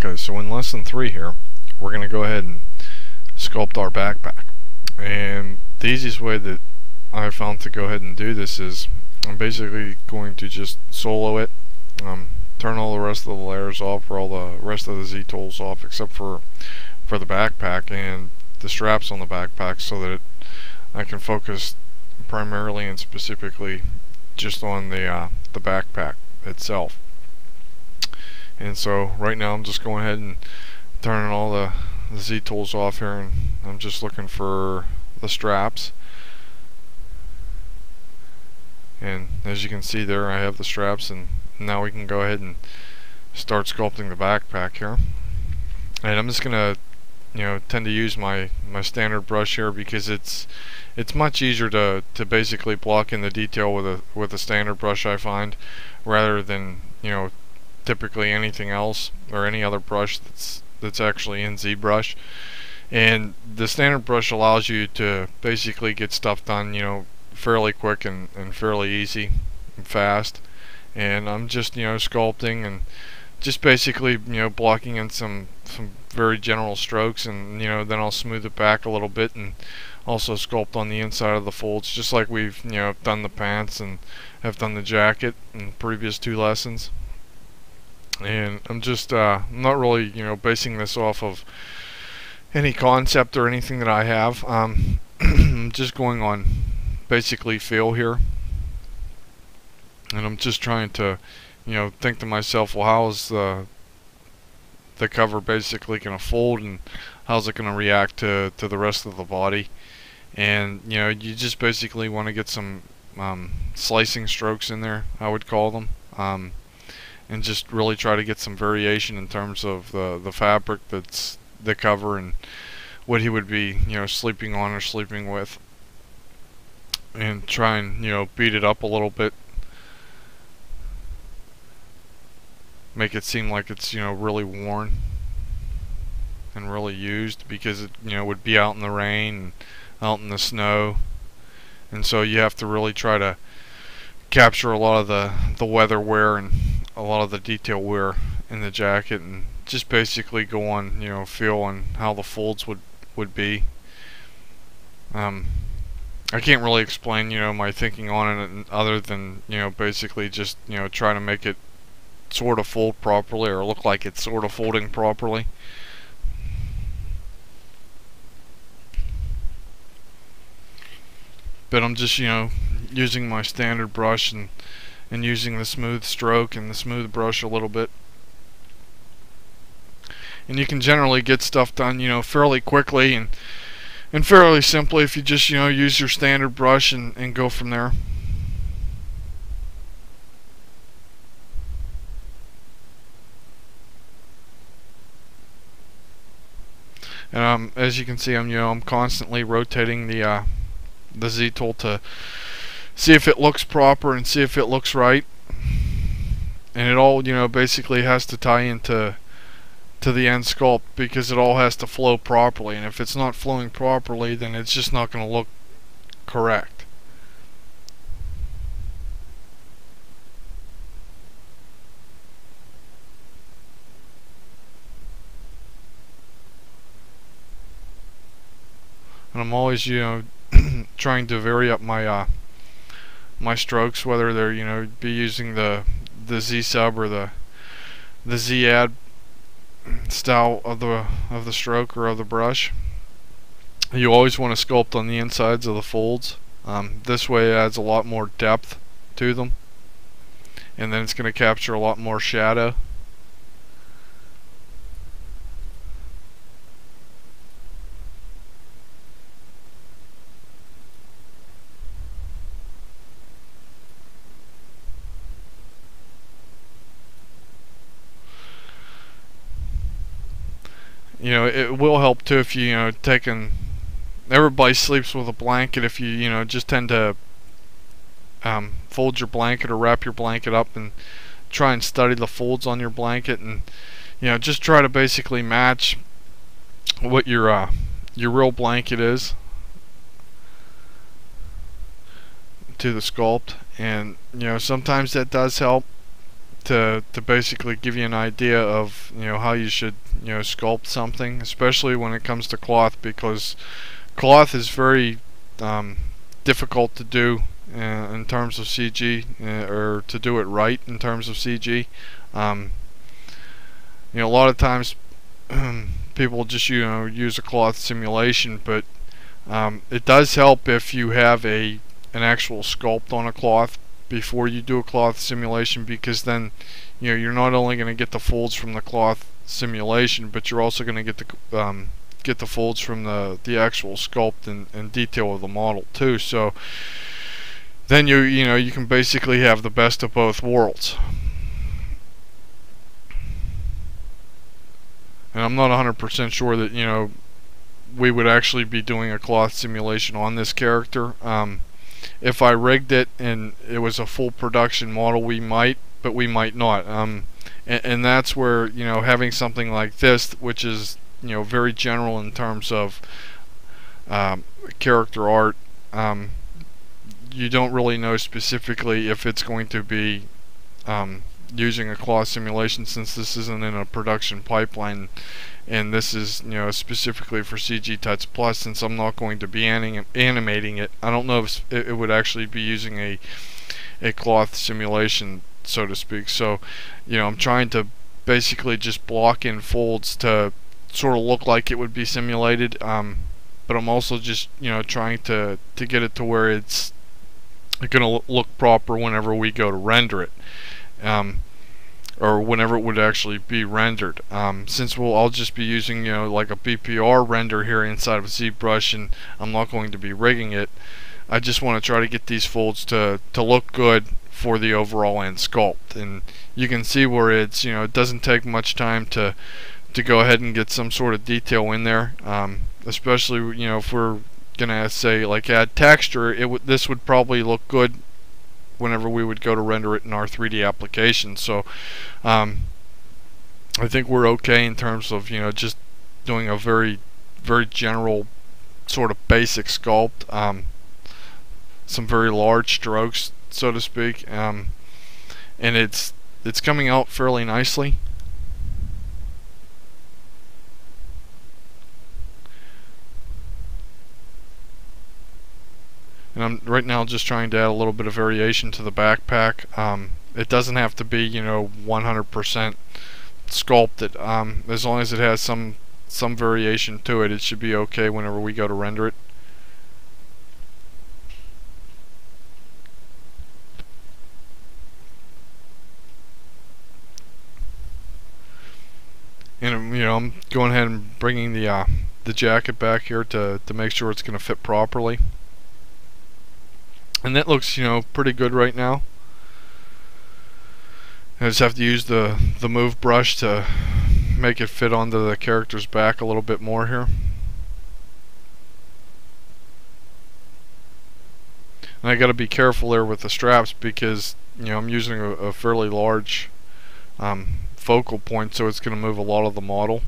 Okay, so in lesson 3 here, we're going to go ahead and sculpt our backpack. And the easiest way that I found to go ahead and do this is I'm basically going to just solo it, turn all the rest of the layers off, or all the rest of the Z tools off, except for the backpack and the straps on the backpack, so that I can focus primarily and specifically just on the backpack itself. And so right now I'm just going ahead and turning all the Z tools off here, and I'm just looking for the straps. And as you can see there, I have the straps, and now we can go ahead and start sculpting the backpack here. And I'm just gonna tend to use my standard brush here, because it's much easier to basically block in the detail with a standard brush, I find, rather than typically anything else or any other brush that's actually in Zbrush. And the standard brush allows you to basically get stuff done fairly quick and fairly easy and fast. And I'm just sculpting and just basically blocking in some very general strokes, and then I'll smooth it back a little bit and also sculpt on the inside of the folds, just like we've done the pants and have done the jacket in the previous 2 lessons. And I'm just not really basing this off of any concept or anything that I have. I'm just going on basically feel here, and I'm just trying to think to myself, well, how is the cover basically going to fold, and how's it going to react to the rest of the body. And you just basically want to get some slicing strokes in there, I would call them, and just really try to get some variation in terms of the fabric that's the cover and what he would be sleeping on or sleeping with, and try and beat it up a little bit, make it seem like it's really worn and really used, because it would be out in the rain and out in the snow. And so you have to really try to capture a lot of the weather wear and a lot of the detail wear in the jacket, and just basically go on feel on how the folds would be. I can't really explain my thinking on it, other than basically just try to make it sort of fold properly, or look like it's sort of folding properly. But I'm just using my standard brush and using the smooth stroke and the smooth brush a little bit. And you can generally get stuff done fairly quickly and fairly simply if you just use your standard brush and go from there. And as you can see, I'm constantly rotating the Z tool to see if it looks proper and see if it looks right. And it all basically has to tie into the end sculpt, because it all has to flow properly, and if it's not flowing properly, then it's just not going to look correct. And I'm always trying to vary up my my strokes, whether they're be using the Z sub or the Z add style of the stroke or of the brush. You always want to sculpt on the insides of the folds. This way it adds a lot more depth to them, and then it's going to capture a lot more shadow. It will help too if you everybody sleeps with a blanket. If you just tend to fold your blanket or wrap your blanket up and try and study the folds on your blanket, and just try to basically match what your real blanket is to the sculpt. And sometimes that does help, to basically give you an idea of how you should sculpt something, especially when it comes to cloth, because cloth is very difficult to do in terms of CG, or to do it right in terms of CG. A lot of times people just use a cloth simulation, but it does help if you have an actual sculpt on a cloth before you do a cloth simulation, because then you're not only going to get the folds from the cloth simulation, but you're also going to get the folds from the actual sculpt and detail of the model too. So then you can basically have the best of both worlds. And I'm not 100% sure that we would actually be doing a cloth simulation on this character. If I rigged it and it was a full production model, we might, but we might not. And that's where having something like this, which is very general in terms of character art, you don't really know specifically if it's going to be using a cloth simulation, since this isn't in a production pipeline, and this is specifically for CG Tuts Plus. Since I'm not going to be animating it, I don't know if it would actually be using a cloth simulation, so to speak. So I'm trying to basically just block in folds to sort of look like it would be simulated, but I'm also just trying to get it to where it's gonna look proper whenever we go to render it, or whenever it would actually be rendered. Since I'll just be using like a Bpr render here inside of Zbrush, and I'm not going to be rigging it, I just want to try to get these folds to look good for the overall end sculpt. And you can see where it's it doesn't take much time to go ahead and get some sort of detail in there, especially if we're gonna say like add texture. This would probably look good whenever we would go to render it in our 3D application. So I think we're okay in terms of just doing a very general sort of basic sculpt, some very large strokes, so to speak, and it's coming out fairly nicely. And I'm right now just trying to add a little bit of variation to the backpack. It doesn't have to be 100% sculpted. As long as it has some variation to it, it should be okay whenever we go to render it. And I'm going ahead and bringing the jacket back here to make sure it's going to fit properly. And that looks pretty good right now. I just have to use the move brush to make it fit onto the character's back a little bit more here. And I got to be careful there with the straps, because I'm using a fairly large focal point, so it's going to move a lot of the model,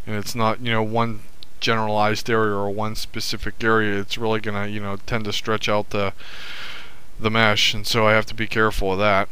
and it's not one generalized area or one specific area. It's really going to tend to stretch out the mesh, and so I have to be careful of that.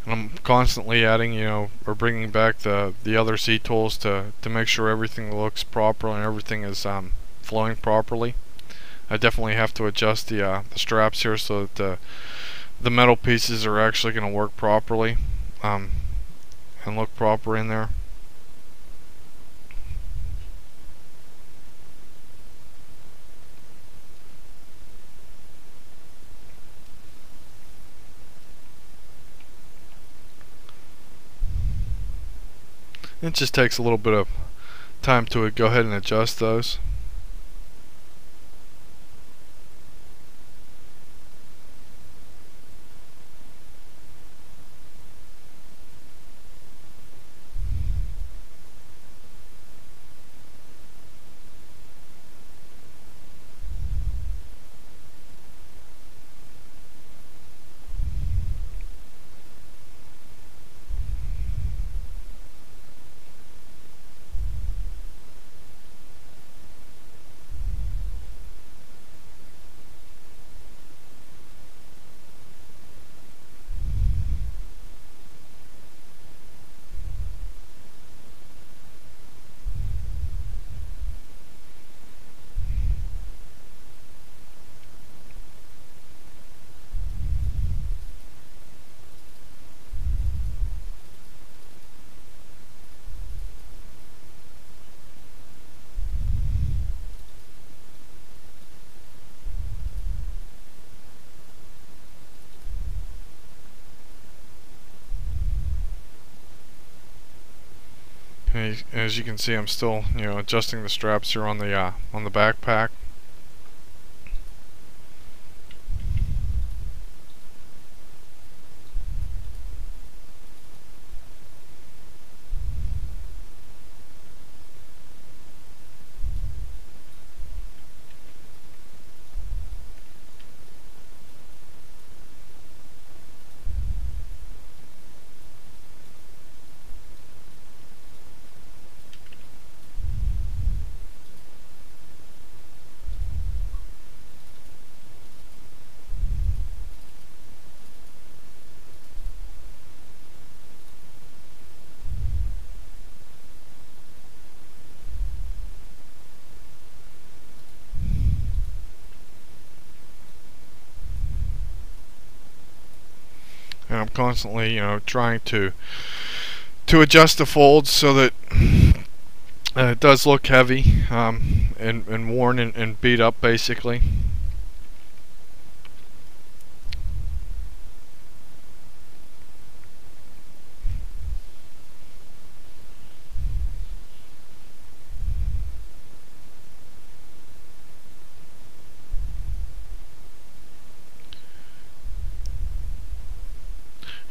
And I'm constantly adding or bringing back the other C tools to make sure everything looks proper and everything is flowing properly. I definitely have to adjust the straps here so that the metal pieces are actually going to work properly and look proper in there. It just takes a little bit of time to go ahead and adjust those. And as you can see, I'm still, you know, adjusting the straps here on the backpack. And I'm constantly, you know, trying to adjust the folds so that it does look heavy, and worn and beat up, basically.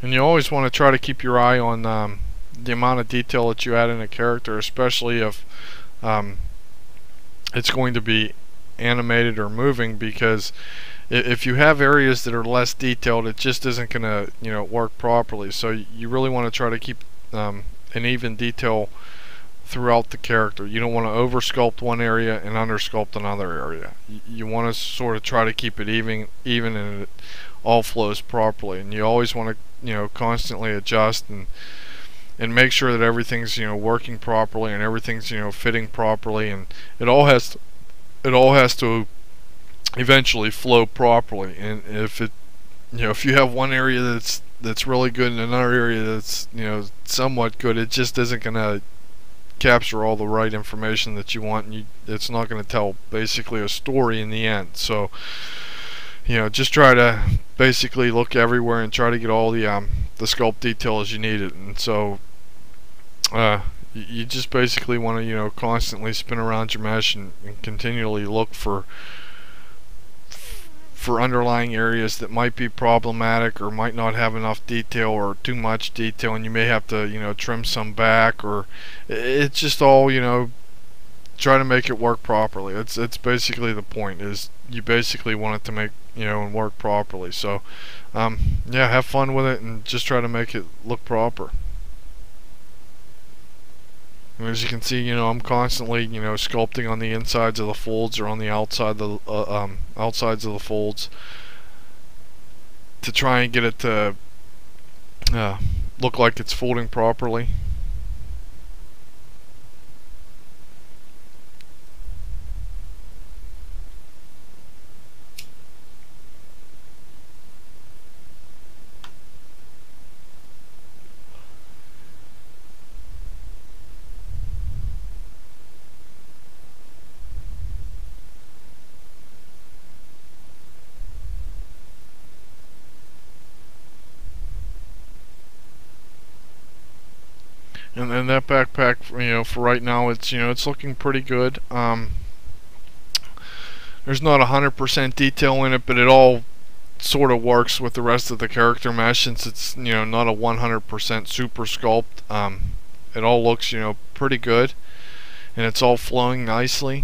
And you always want to try to keep your eye on the amount of detail that you add in a character, especially if it's going to be animated or moving, because if you have areas that are less detailed, it just isn't going to, you know, work properly. So you really want to try to keep an even detail throughout the character. You don't want to over sculpt one area and under sculpt another area. You want to sort of try to keep it even and it all flows properly. And you always want to, you know, constantly adjust and make sure that everything's, you know, working properly and everything's, you know, fitting properly, and it all has to eventually flow properly. And if it, you know, if you have one area that's really good and another area that's, you know, somewhat good, it just isn't going to capture all the right information that you want, and it's not going to tell basically a story in the end. So, you know, just try to basically look everywhere and try to get all the sculpt detail as you need it. And so you just basically want to, you know, constantly spin around your mesh and continually look for underlying areas that might be problematic or might not have enough detail or too much detail, and you may have to, you know, trim some back, or it's just all, you know, try to make it work properly. It's basically the point, is you basically want it to make, you know, and work properly. So yeah, have fun with it and just try to make it look proper. And as you can see, you know, I'm constantly, you know, sculpting on the insides of the folds or on the outside of the outsides of the folds to try and get it to look like it's folding properly. And then that backpack, you know, for right now, it's, you know, it's looking pretty good. There's not 100% detail in it, but it all sort of works with the rest of the character mesh, since it's, you know, not a 100% super sculpt. It all looks, you know, pretty good, and it's all flowing nicely.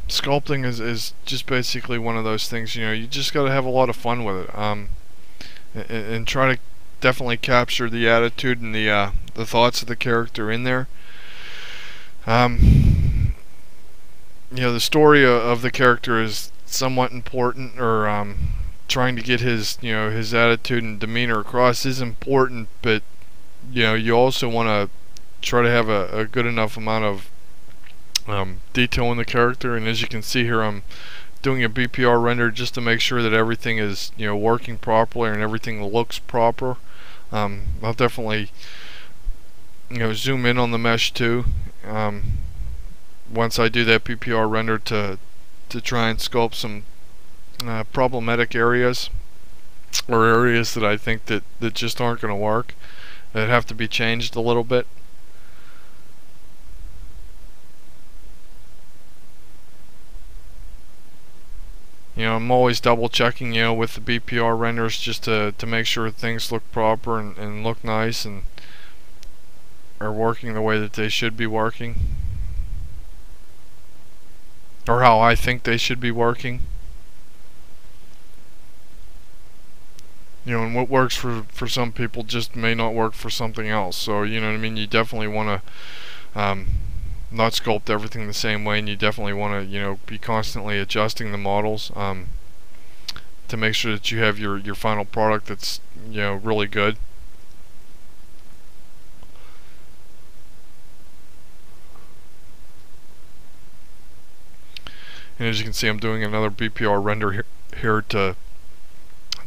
Sculpting is just basically one of those things, you know, you just got to have a lot of fun with it, and try to definitely capture the attitude and the thoughts of the character in there. You know, the story of the character is somewhat important, or trying to get his, you know, his attitude and demeanor across is important, but, you know, you also want to try to have a good enough amount of detailing the character. And as you can see here, I'm doing a Bpr render just to make sure that everything is, you know, working properly and everything looks proper. I'll definitely, you know, zoom in on the mesh too, once I do that Bpr render to try and sculpt some problematic areas, or areas that I think that just aren't going to work, that have to be changed a little bit. You know, I'm always double checking, you know, with the Bpr renders just to make sure things look proper and look nice and are working the way that they should be working, or how I think they should be working. You know, and what works for some people just may not work for something else. So, you know what I mean, you definitely want to not sculpt everything the same way, and you definitely want to, you know, be constantly adjusting the models to make sure that you have your final product that's, you know, really good. And as you can see, I'm doing another Bpr render here to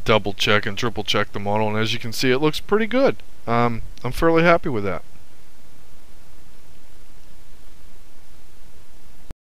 double check and triple check the model, and as you can see, it looks pretty good. I'm fairly happy with that.